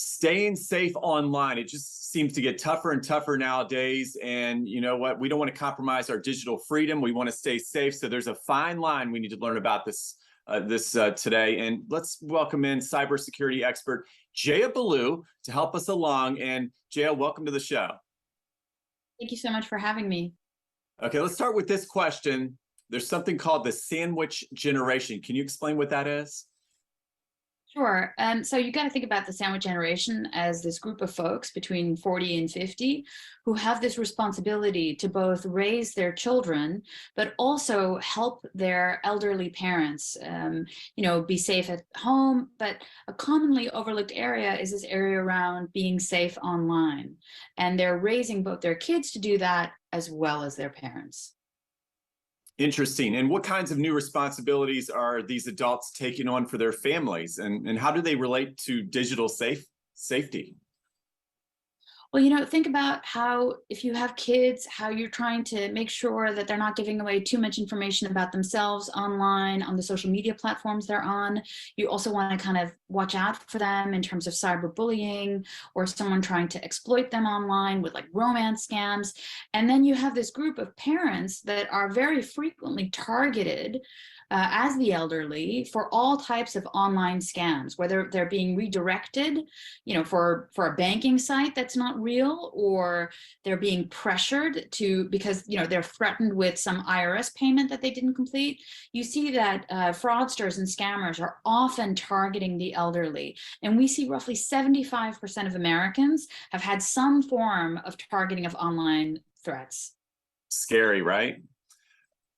Staying safe online, it just seems to get tougher and tougher nowadays. And you know what? We don't want to compromise our digital freedom. We want to stay safe. So there's a fine line we need to learn about this today. And let's welcome in cybersecurity expert Jaya Baloo to help us along. And Jaya, welcome to the show. Thank you so much for having me. Okay, let's start with this question. There's something called the sandwich generation. Can you explain what that is? Sure. So you got to think about the sandwich generation as this group of folks between 40 and 50 who have this responsibility to both raise their children, but also help their elderly parents, be safe at home. But a commonly overlooked area is this area around being safe online. And they're raising both their kids to do that as well as their parents. Interesting. And what kinds of new responsibilities are these adults taking on for their families? And how do they relate to digital safety? Well, think about how, if you have kids, how you're trying to make sure that they're not giving away too much information about themselves online on the social media platforms they're on. You also want to kind of watch out for them in terms of cyberbullying or someone trying to exploit them online with like romance scams. And then you have this group of parents that are very frequently targeted as the elderly for all types of online scams, whether they're being redirected, for a banking site that's not real, or they're being pressured to because they're threatened with some IRS payment that they didn't complete. You see that fraudsters and scammers are often targeting the elderly, and we see roughly 75% of Americans have had some form of targeting of online threats. Scary, right?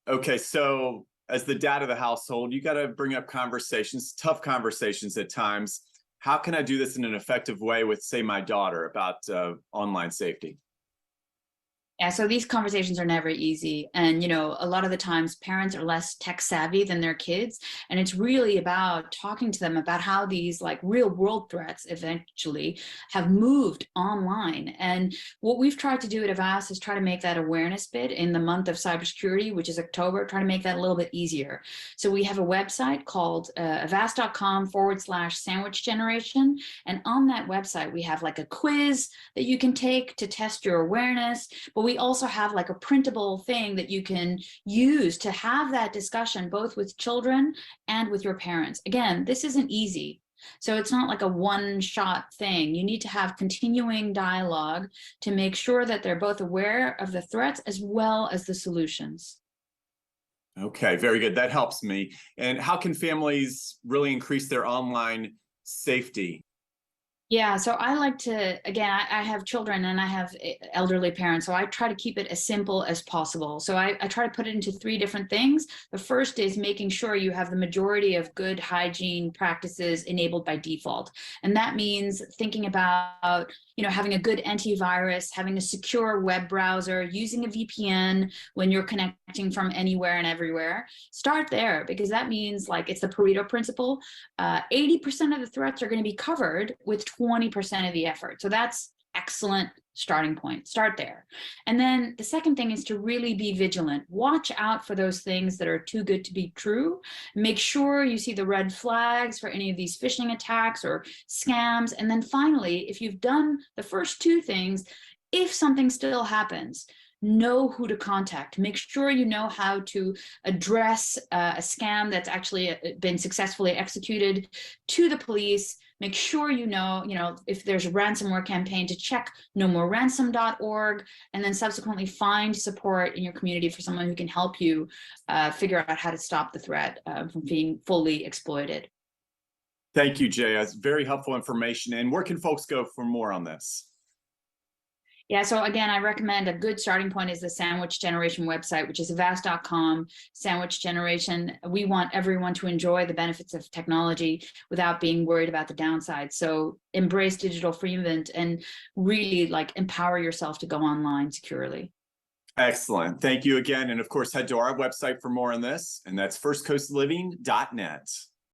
Okay, so as the dad of the household, you got to bring up conversations, tough conversations at times. How can I do this in an effective way with, say, my daughter about online safety? Yeah, so these conversations are never easy. And, a lot of the times parents are less tech savvy than their kids. And it's really about talking to them about how these like real world threats eventually have moved online. And what we've tried to do at Avast is try to make that awareness bit in the month of cybersecurity, which is October, try to make that a little bit easier. So we have a website called avast.com/sandwich generation. And on that website, we have like a quiz that you can take to test your awareness. But we also have like a printable thing that you can use to have that discussion both with children and with your parents. Again, this isn't easy. So it's not like a one-shot thing. You need to have continuing dialogue to make sure that they're both aware of the threats as well as the solutions. Okay, very good. That helps me. And how can families really increase their online safety? Yeah, so I like to, again, I have children and I have elderly parents, so I try to keep it as simple as possible. So I try to put it into three different things. The first is making sure you have the majority of good hygiene practices enabled by default. And that means thinking about, having a good antivirus, having a secure web browser, using a VPN when you're connecting from anywhere and everywhere. Start there, because that means like it's the Pareto principle. 80% of the threats are going to be covered with 20% of the effort. So that's excellent starting point. Start there. And then the second thing is to really be vigilant. Watch out for those things that are too good to be true. Make sure you see the red flags for any of these phishing attacks or scams. And then finally, if you've done the first two things, if something still happens, know who to contact. Make sure you know how to address a scam that's actually been successfully executed to the police. Make sure you know if there's a ransomware campaign, to check nomoreransom.org, and then subsequently find support in your community for someone who can help you figure out how to stop the threat from being fully exploited. Thank you, Jay. That's very helpful information. And where can folks go for more on this? Yeah, so again, I recommend a good starting point is the Sandwich Generation website, which is avast.com, Sandwich Generation. We want everyone to enjoy the benefits of technology without being worried about the downside. So embrace digital freedom and really like empower yourself to go online securely. Excellent. Thank you again. And of course, head to our website for more on this, and that's firstcoastliving.net.